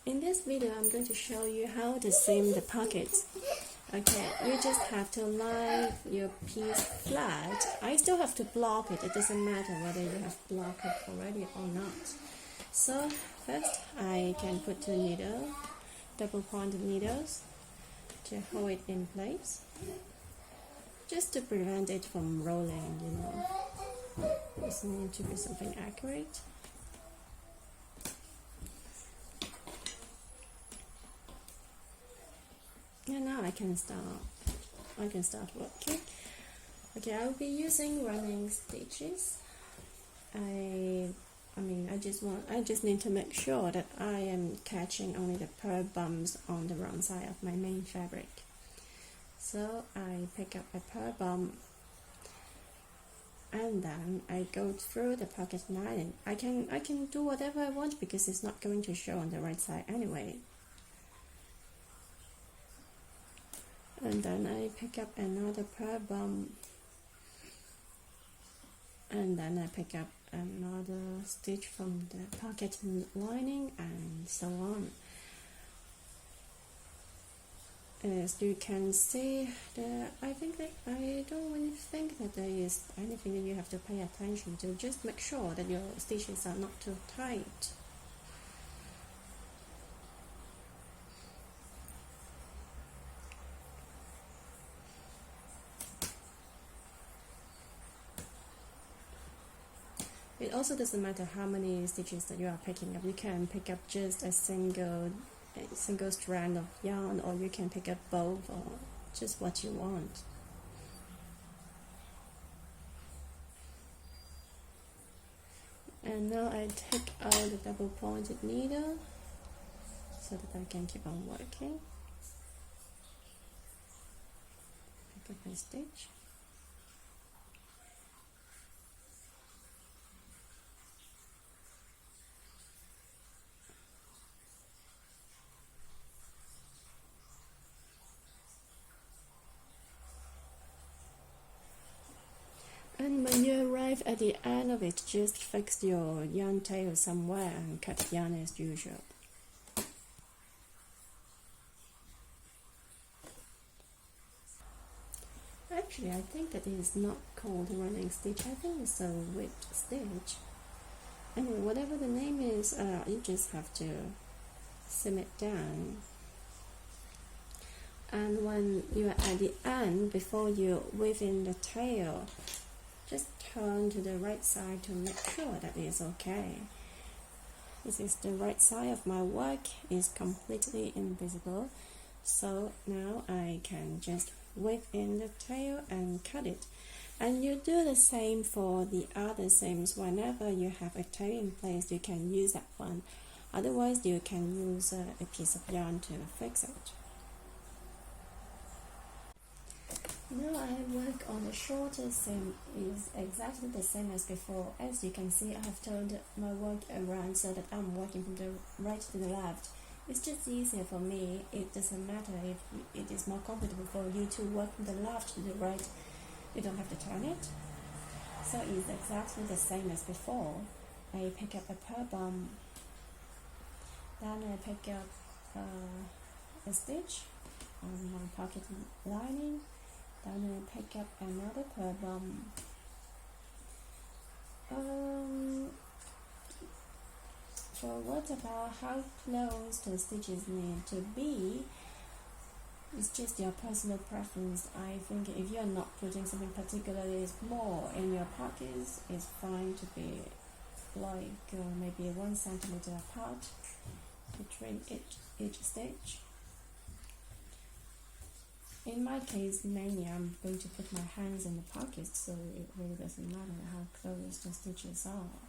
In this video, I'm going to show you how to seam the pockets. Okay, you just have to lie your piece flat. I still have to block it. It doesn't matter whether you have blocked it already or not. So first, I can put two needles, double-pointed needles, to hold it in place, just to prevent it from rolling. This needs to be something accurate. And now I can start working. Okay, I'll be using running stitches. I just need to make sure that I am catching only the purl bumps on the wrong side of my main fabric. So I pick up a purl bump and then I go through the pocket lining. I can do whatever I want because it's not going to show on the right side anyway. And then I pick up another purl bump, and then I pick up another stitch from the pocket lining, and so on. As you can see, I don't really think that there is anything that you have to pay attention to. Just make sure that your stitches are not too tight. It also doesn't matter how many stitches that you are picking up. You can pick up just a single strand of yarn, or you can pick up both, or just what you want. And now I take out the double pointed needle so that I can keep on working. Pick up a stitch. And when you arrive at the end of it, just fix your yarn tail somewhere and cut yarn as usual. Actually, I think that it is not called a running stitch. I think it's a whipped stitch. Anyway, whatever the name is, you just have to seam it down. And when you are at the end, before you weave in the tail, just turn to the right side to make sure that it is okay. This is the right side of my work, is completely invisible. So now I can just weave in the tail and cut it. And you do the same for the other seams. Whenever you have a tail in place, you can use that one. Otherwise, you can use a piece of yarn to fix it. Now I work on the shorter seam. Is exactly the same as before. As you can see, I have turned my work around so that I'm working from the right to the left. It's just easier for me. It doesn't matter if it is more comfortable for you to work from the left to the right. You don't have to turn it. So it's exactly the same as before. I pick up a purl bump, then I pick up a stitch on my pocket lining. Then I pick up another purl bump. For what about how close the stitches need to be, it's just your personal preference. I think if you're not putting something particularly small in your pockets, it's fine to be like maybe 1 centimeter apart between each stitch. In my case, mainly I'm going to put my hands in the pockets, so it really doesn't matter how close the stitches are.